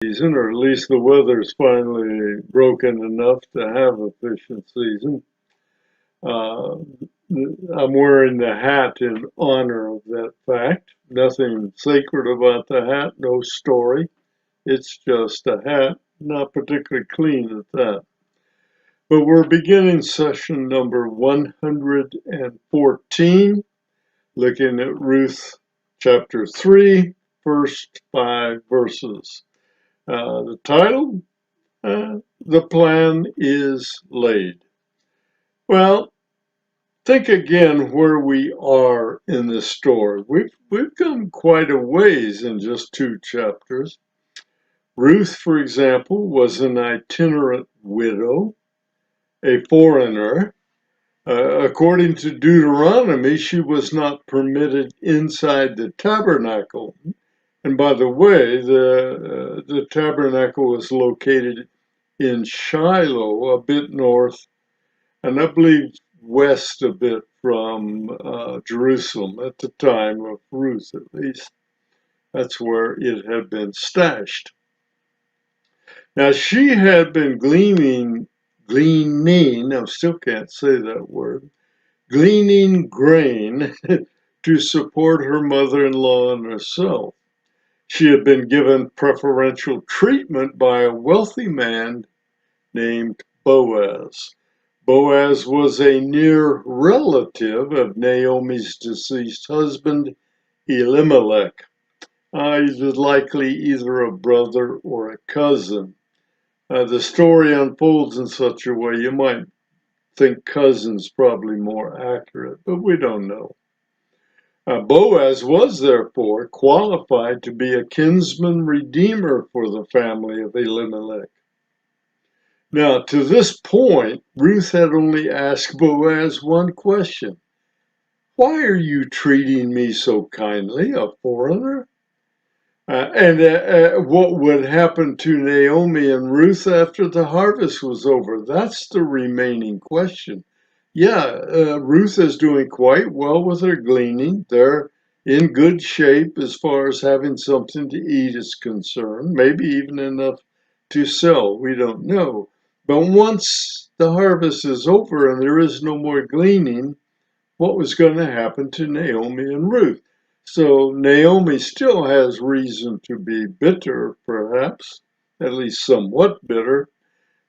season, or at least the weather's finally broken enough to have a fishing season. Uh, I'm wearing the hat in honor of that fact. Nothing sacred about the hat, no story. It's just a hat, not particularly clean at that. But we're beginning session number 114, looking at Ruth chapter 3, first 5 verses. The title, The Plan is Laid. Well, think again where we are in this story. We've come quite a ways in just 2 chapters. Ruth, for example, was an itinerant widow, a foreigner. According to Deuteronomy, she was not permitted inside the tabernacle. And by the way, the tabernacle was located in Shiloh, a bit north, and I believe west a bit from Jerusalem at the time of Ruth, at least. That's where it had been stashed. Now, she had been gleaning, I still can't say that word, gleaning grain to support her mother-in-law and herself. She had been given preferential treatment by a wealthy man named Boaz. Boaz was a near relative of Naomi's deceased husband, Elimelech. He was likely either a brother or a cousin. The story unfolds in such a way you might think cousin's probably more accurate, but we don't know. Boaz was therefore qualified to be a kinsman redeemer for the family of Elimelech. Now, to this point, Ruth had only asked Boaz one question. Why are you treating me so kindly, a foreigner? And what would happen to Naomi and Ruth after the harvest was over? That's the remaining question. Yeah, Ruth is doing quite well with her gleaning. They're in good shape as far as having something to eat is concerned, maybe even enough to sell. We don't know. But once the harvest is over and there is no more gleaning, what was going to happen to Naomi and Ruth? So Naomi still has reason to be bitter, perhaps, at least somewhat bitter,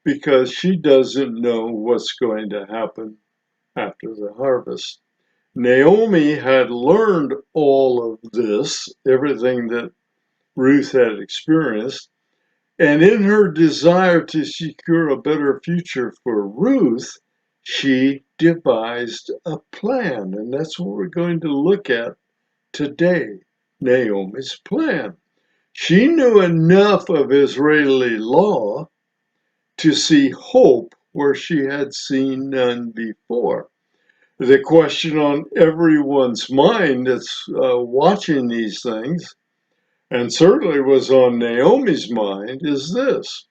because she doesn't know what's going to happen after the harvest. Naomi had learned all of this, everything that Ruth had experienced, and in her desire to secure a better future for Ruth, she devised a plan, and that's what we're going to look at today, Naomi's plan. She knew enough of Israeli law to see hope where she had seen none before. The question on everyone's mind that's watching these things, and certainly was on Naomi's mind, is this.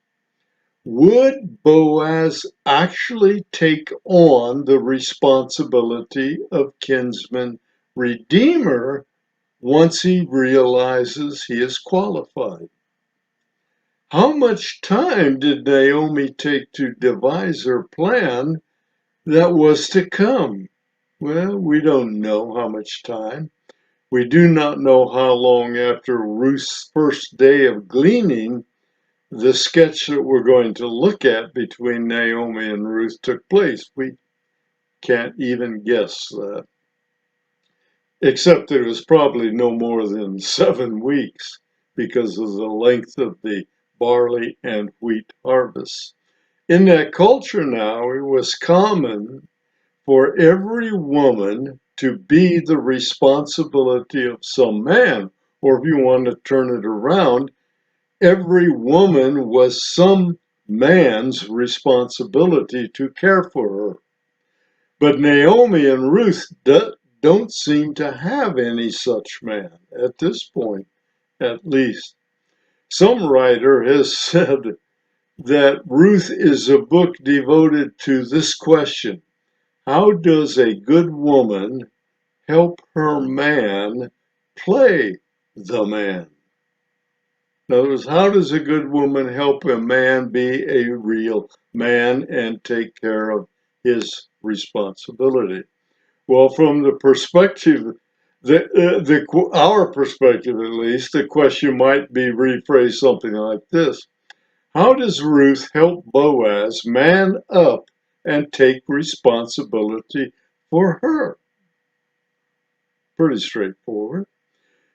Would Boaz actually take on the responsibility of kinsman redeemer once he realizes he is qualified? How much time did Naomi take to devise her plan that was to come? Well, we don't know how much time. We do not know how long after Ruth's first day of gleaning the sketch that we're going to look at between Naomi and Ruth took place. We can't even guess that. Except it was probably no more than 7 weeks because of the length of the barley and wheat harvests. In that culture now, it was common for every woman to be the responsibility of some man, or if you want to turn it around, every woman was some man's responsibility to care for her. But Naomi and Ruth don't seem to have any such man at this point, at least. Some writer has said that Ruth is a book devoted to this question. How does a good woman help her man play the man? In other words, how does a good woman help a man be a real man and take care of his responsibility? Well, from the perspective, our perspective at least, the question might be rephrased something like this. How does Ruth help Boaz man up and take responsibility for her? Pretty straightforward.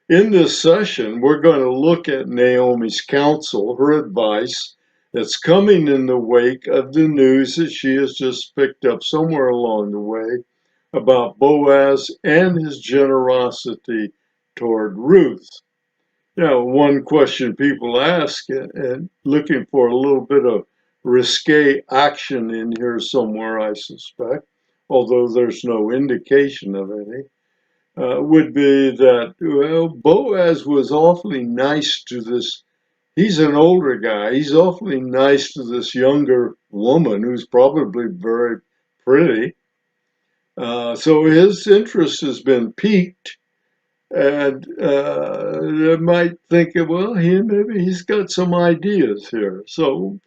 In this session, we're going to look at Naomi's counsel, her advice that's coming in the wake of the news that she has just picked up somewhere along the way about Boaz and his generosity toward Ruth. Now, one question people ask, and looking for a little bit of risque action in here somewhere, I suspect, although there's no indication of any, would be that, well, Boaz was awfully nice to this. He's an older guy. He's awfully nice to this younger woman who's probably very pretty. So his interest has been piqued, and they might think, well, maybe he's got some ideas here. So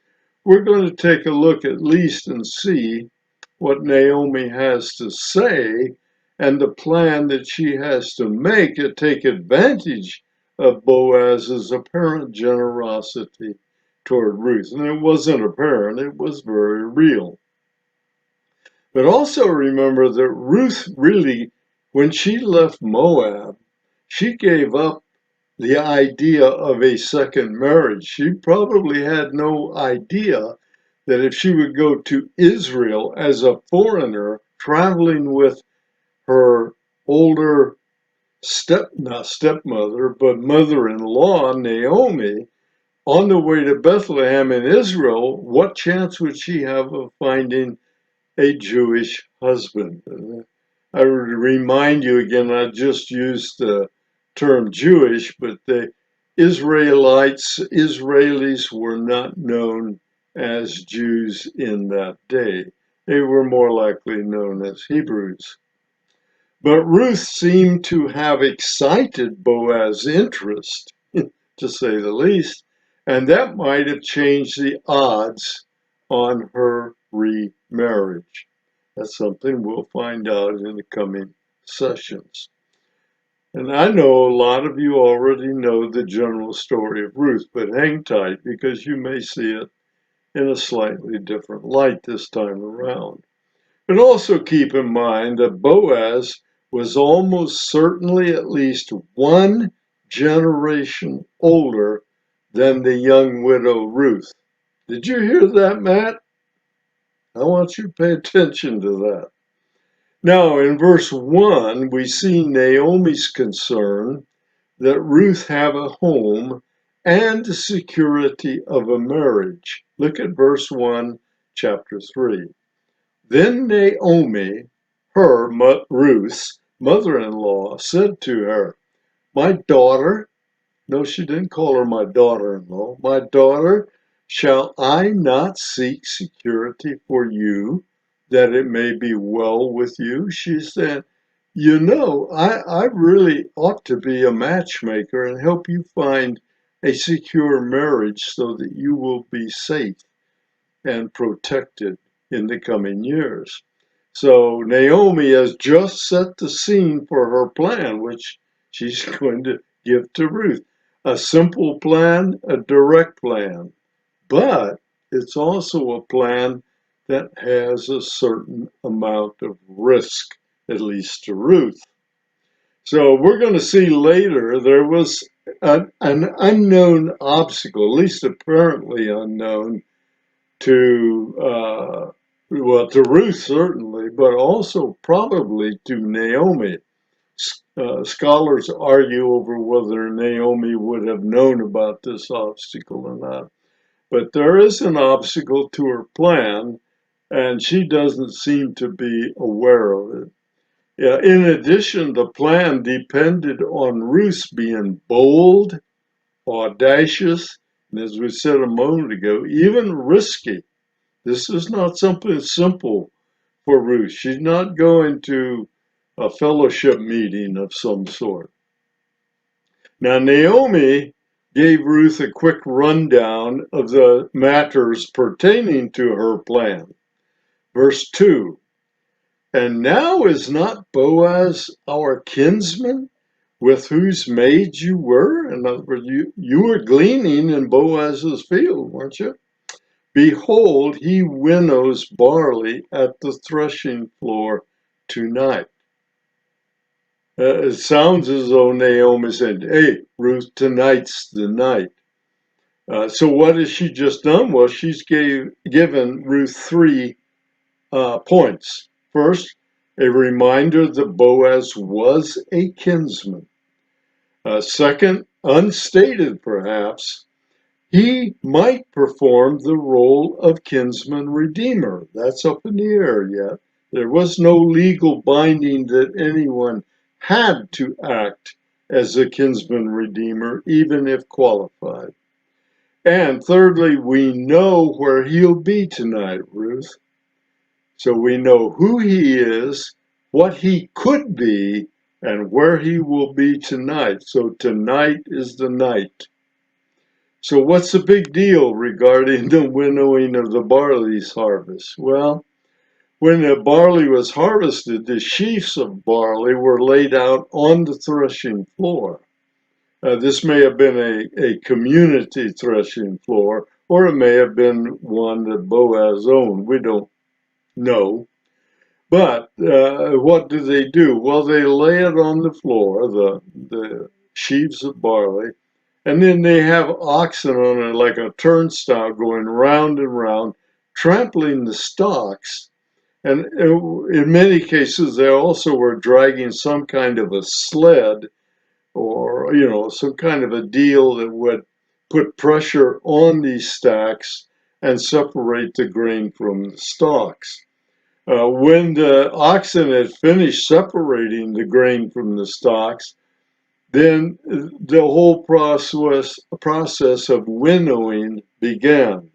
we're going to take a look at least and see what Naomi has to say and the plan that she has to make to take advantage of Boaz's apparent generosity toward Ruth. And it wasn't apparent, it was very real. But also remember that Ruth really, when she left Moab, she gave up the idea of a second marriage. She probably had no idea that if she would go to Israel as a foreigner, traveling with her older not stepmother, but mother-in-law, Naomi, on the way to Bethlehem in Israel, what chance would she have of finding a Jewish husband? I would remind you again, I just used the term Jewish, but the Israelis were not known as Jews in that day. They were more likely known as Hebrews. But Ruth seemed to have excited Boaz's interest, to say the least, and that might have changed the odds on her remarriage. That's something we'll find out in the coming sessions. And I know a lot of you already know the general story of Ruth, but hang tight because you may see it in a slightly different light this time around. But also keep in mind that Boaz was almost certainly at least one generation older than the young widow Ruth. Did you hear that, Matt? I want you to pay attention to that. Now, in verse 1, we see Naomi's concern that Ruth have a home and the security of a marriage. Look at verse 1, chapter 3. Then Naomi, Ruth's mother-in-law, said to her, "My daughter," no, she didn't call her my daughter-in-law, "my daughter, shall I not seek security for you, that it may be well with you?" She said, I really ought to be a matchmaker and help you find a secure marriage so that you will be safe and protected in the coming years. So Naomi has just set the scene for her plan, which she's going to give to Ruth. A simple plan, a direct plan, but it's also a plan that has a certain amount of risk, at least to Ruth. So we're going to see later there was an unknown obstacle, at least apparently unknown, to Ruth certainly, but also probably to Naomi. Scholars argue over whether Naomi would have known about this obstacle or not. But there is an obstacle to her plan, and she doesn't seem to be aware of it. Yeah, in addition, the plan depended on Ruth being bold, audacious, and as we said a moment ago, even risky. This is not something simple for Ruth. She's not going to a fellowship meeting of some sort. Now, Naomi gave Ruth a quick rundown of the matters pertaining to her plan. Verse 2, "And now is not Boaz our kinsman, with whose maid you were?" In other words, you were gleaning in Boaz's field, weren't you? "Behold, he winnows barley at the threshing floor tonight." It sounds as though Naomi said, "Hey, Ruth, tonight's the night." So what has she just done? Well, she's given Ruth three points. First, a reminder that Boaz was a kinsman. Second, unstated perhaps, he might perform the role of kinsman redeemer. That's up in the air yet. There was no legal binding that anyone had to act as a kinsman redeemer, even if qualified. And thirdly, we know where he'll be tonight, Ruth. So we know who he is, what he could be, and where he will be tonight. So tonight is the night. So what's the big deal regarding the winnowing of the barley's harvest? Well, when the barley was harvested, the sheaves of barley were laid out on the threshing floor. This may have been a community threshing floor, or it may have been one that Boaz owned. We don't know. But what do they do? Well, they lay it on the floor, the sheaves of barley, and then they have oxen on it like a turnstile going round and round, trampling the stalks. And in many cases, they also were dragging some kind of a sled or, some kind of a deal that would put pressure on these stacks and separate the grain from the stalks. When the oxen had finished separating the grain from the stalks, then the whole process of winnowing began.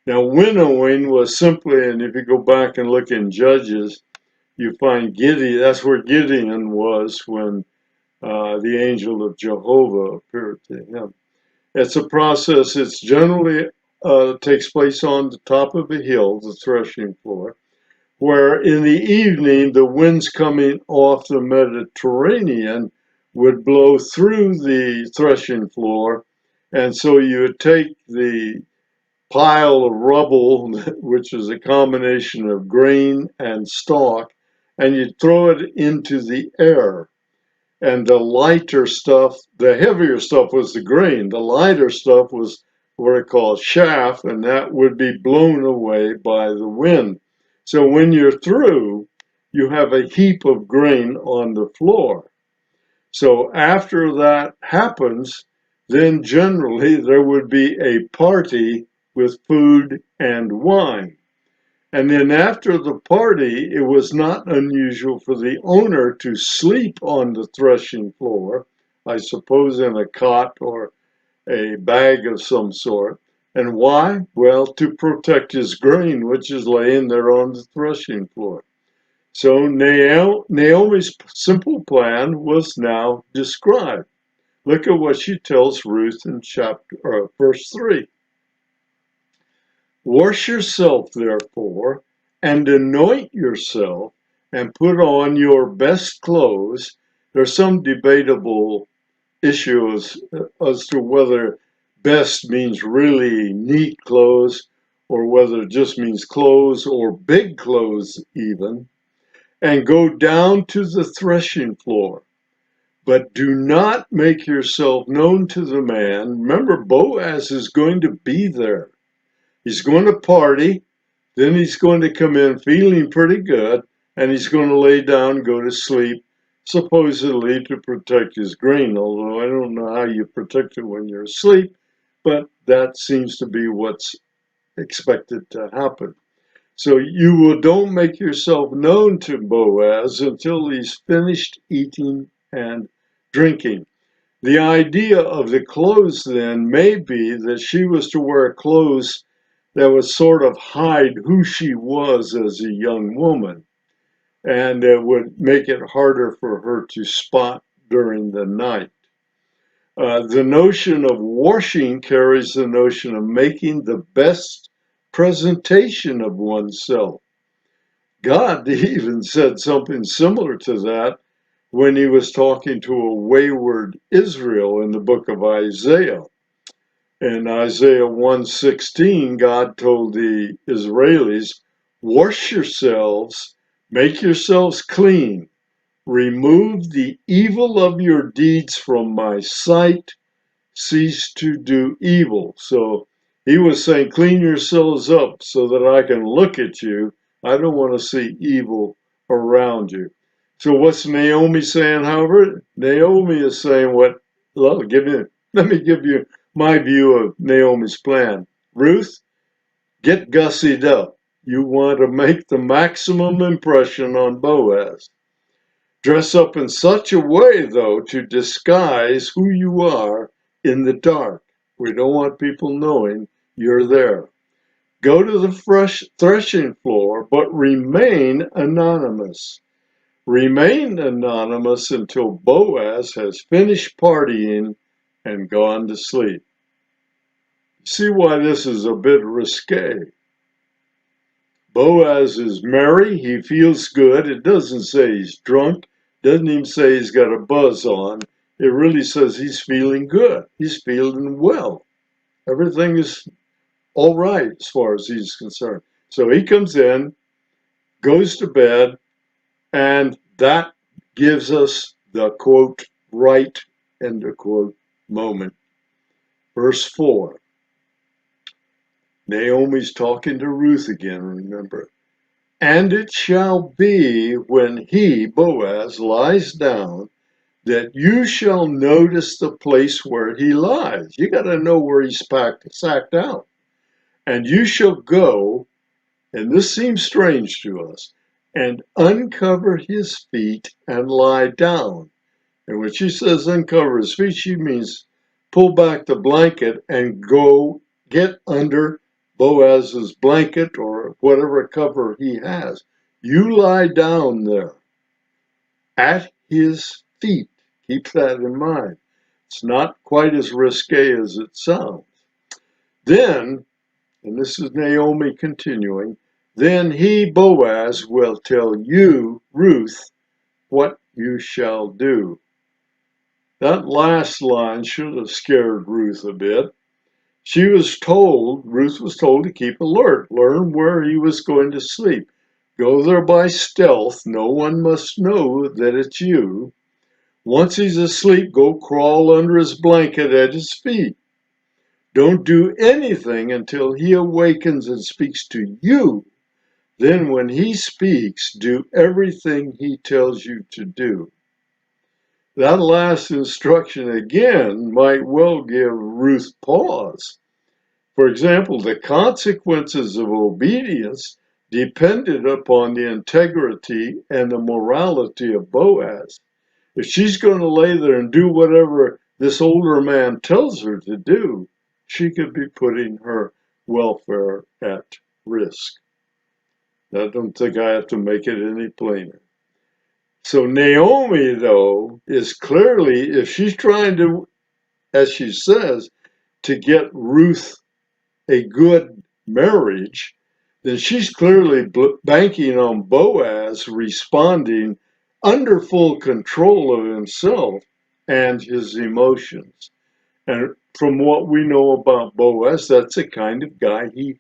Now, winnowing was simply, and if you go back and look in Judges, you find Gideon, that's where Gideon was when the angel of Jehovah appeared to him. It's a process that generally takes place on the top of a hill, the threshing floor, where in the evening the winds coming off the Mediterranean would blow through the threshing floor. And so you would take the pile of rubble, which is a combination of grain and stalk, and you'd throw it into the air. And the lighter stuff, the heavier stuff was the grain. The lighter stuff was what I call chaff, and that would be blown away by the wind. So when you're through, you have a heap of grain on the floor. So after that happens, then generally there would be a party with food and wine. And then after the party, it was not unusual for the owner to sleep on the threshing floor, I suppose in a cot or a bag of some sort. And why? Well, to protect his grain, which is laying there on the threshing floor. So Naomi's simple plan was now described. Look at what she tells Ruth in verse 3. "Wash yourself, therefore, and anoint yourself, and put on your best clothes." There's some debatable issues as to whether best means really neat clothes or whether it just means clothes or big clothes even. "And go down to the threshing floor, but do not make yourself known to the man." Remember, Boaz is going to be there. He's going to party, then he's going to come in feeling pretty good, and he's going to lay down and go to sleep, supposedly to protect his grain, although I don't know how you protect it when you're asleep, but that seems to be what's expected to happen. So don't make yourself known to Boaz until he's finished eating and drinking. The idea of the clothes then may be that she was to wear clothes that would sort of hide who she was as a young woman, and it would make it harder for her to spot during the night. The notion of washing carries the notion of making the best presentation of oneself. God even said something similar to that when he was talking to a wayward Israel in the book of Isaiah. In Isaiah 1:16, God told the Israelis, wash yourselves, make yourselves clean, remove the evil of your deeds from my sight, cease to do evil. So he was saying, clean yourselves up so that I can look at you. I don't want to see evil around you. So what's Naomi saying, however? Naomi is saying let me give you my view of Naomi's plan. Ruth, get gussied up. You want to make the maximum impression on Boaz. Dress up in such a way, though, to disguise who you are in the dark. We don't want people knowing you're there. Go to the threshing floor, but remain anonymous. Remain anonymous until Boaz has finished partying and gone to sleep. See why this is a bit risque. Boaz is merry. He feels good. It doesn't say he's drunk. Doesn't even say he's got a buzz on. It really says he's feeling good. He's feeling well. Everything is all right as far as he's concerned. So he comes in, goes to bed, and that gives us the quote, right, end of quote, moment. Verse 4. Naomi's talking to Ruth again, remember. And it shall be when he, Boaz, lies down, that you shall notice the place where he lies. You got to know where he's sacked out. And you shall go, and this seems strange to us, and uncover his feet and lie down. And when she says uncover his feet, she means pull back the blanket and go get under Boaz's blanket or whatever cover he has. You lie down there at his feet. Keep that in mind. It's not quite as risque as it sounds. Then, and this is Naomi continuing, then he, Boaz, will tell you, Ruth, what you shall do. That last line should have scared Ruth a bit. Ruth was told to keep alert, learn where he was going to sleep. Go there by stealth. No one must know that it's you. Once he's asleep, go crawl under his blanket at his feet. Don't do anything until he awakens and speaks to you. Then when he speaks, do everything he tells you to do. That last instruction again might well give Ruth pause. For example, the consequences of obedience depended upon the integrity and the morality of Boaz. If she's going to lay there and do whatever this older man tells her to do, she could be putting her welfare at risk. I don't think I have to make it any plainer. So Naomi, though, is clearly, if she's trying to, as she says, to get Ruth a good marriage, then she's clearly banking on Boaz responding under full control of himself and his emotions. And from what we know about Boaz, that's the kind of guy he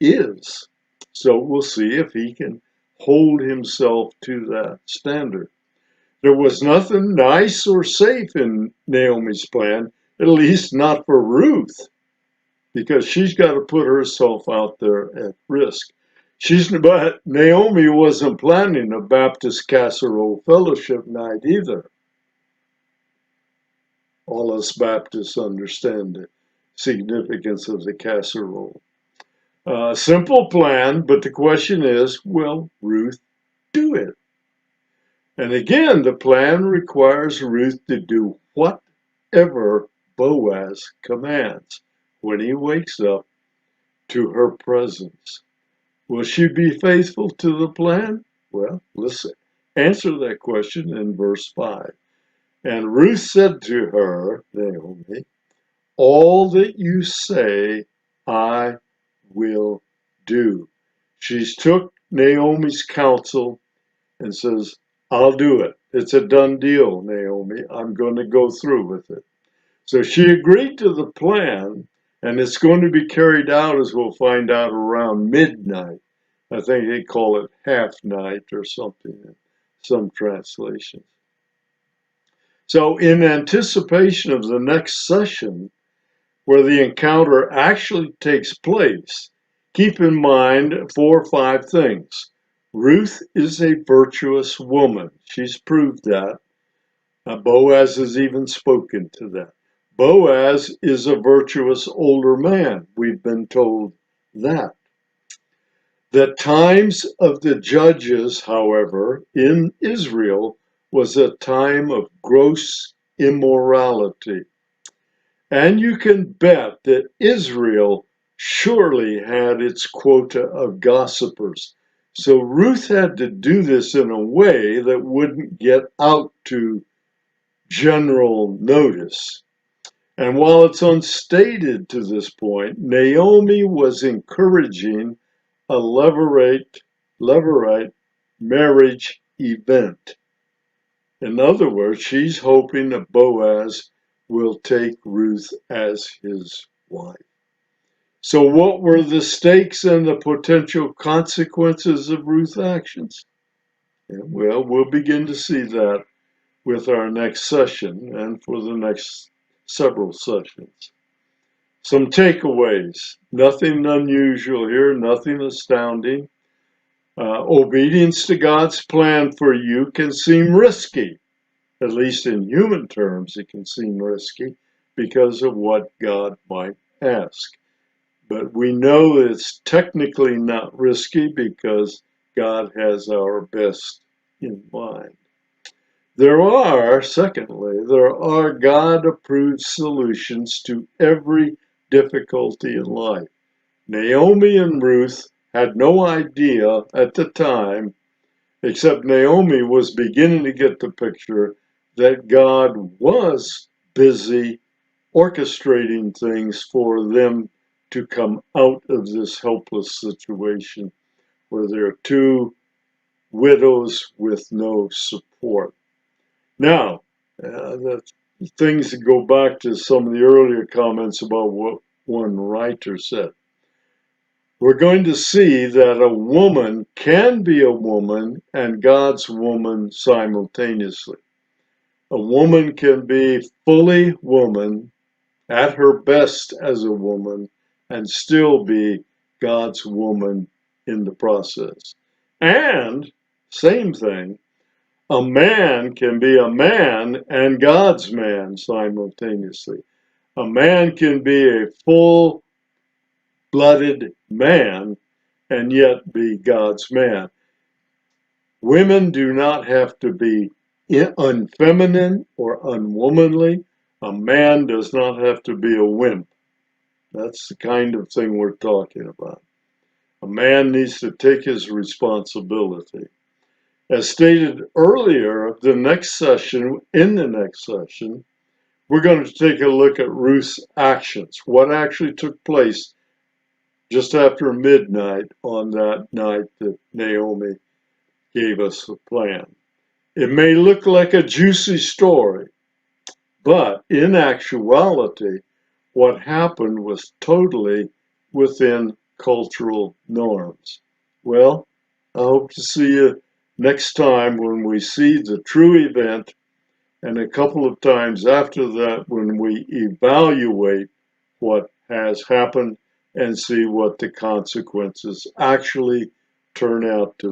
is. So we'll see if he can hold himself to that standard. There was nothing nice or safe in Naomi's plan, at least not for Ruth, because she's got to put herself out there at risk. But Naomi wasn't planning a Baptist casserole fellowship night either. All us Baptists understand the significance of the casserole. Simple plan, but the question is, will Ruth do it? And again, the plan requires Ruth to do whatever Boaz commands when he wakes up to her presence. Will she be faithful to the plan? Well, let's answer that question in verse 5. And Ruth said to her, Naomi, all that you say, I will do. She's took Naomi's counsel and says, I'll do it. It's a done deal, Naomi. I'm going to go through with it. So she agreed to the plan, and it's going to be carried out, as we'll find out, around midnight. I think they call it half night or something in some translations. So in anticipation of the next session, where the encounter actually takes place, keep in mind 4 or 5 things. Ruth is a virtuous woman. She's proved that. Boaz has even spoken to that. Boaz is a virtuous older man. We've been told that. The times of the judges, however, in Israel was a time of gross immorality. And you can bet that Israel surely had its quota of gossipers. So Ruth had to do this in a way that wouldn't get out to general notice. And while it's unstated to this point, Naomi was encouraging a levirate marriage event. In other words, she's hoping that Boaz will take Ruth as his wife. So what were the stakes and the potential consequences of Ruth's actions? Well, we'll begin to see that with our next session and for the next several sessions. Some takeaways. Nothing unusual here, nothing astounding. Obedience to God's plan for you can seem risky. At least in human terms, it can seem risky because of what God might ask. But we know it's technically not risky because God has our best in mind. Secondly, there are God-approved solutions to every difficulty in life. Naomi and Ruth had no idea at the time, except Naomi was beginning to get the picture that God was busy orchestrating things for them to come out of this helpless situation where there are 2 widows with no support. Now, the things that go back to some of the earlier comments about what one writer said. We're going to see that a woman can be a woman and God's woman simultaneously. A woman can be fully woman, at her best as a woman, and still be God's woman in the process. And, same thing, a man can be a man and God's man simultaneously. A man can be a full-blooded man and yet be God's man. Women do not have to be unfeminine or unwomanly. A man does not have to be a wimp. That's the kind of thing we're talking about. A man needs to take his responsibility. As stated earlier, in the next session, we're going to take a look at Ruth's actions, what actually took place just after midnight on that night that Naomi gave us the plan. It may look like a juicy story, but in actuality, what happened was totally within cultural norms. Well, I hope to see you next time when we see the true event, and a couple of times after that when we evaluate what has happened and see what the consequences actually turn out to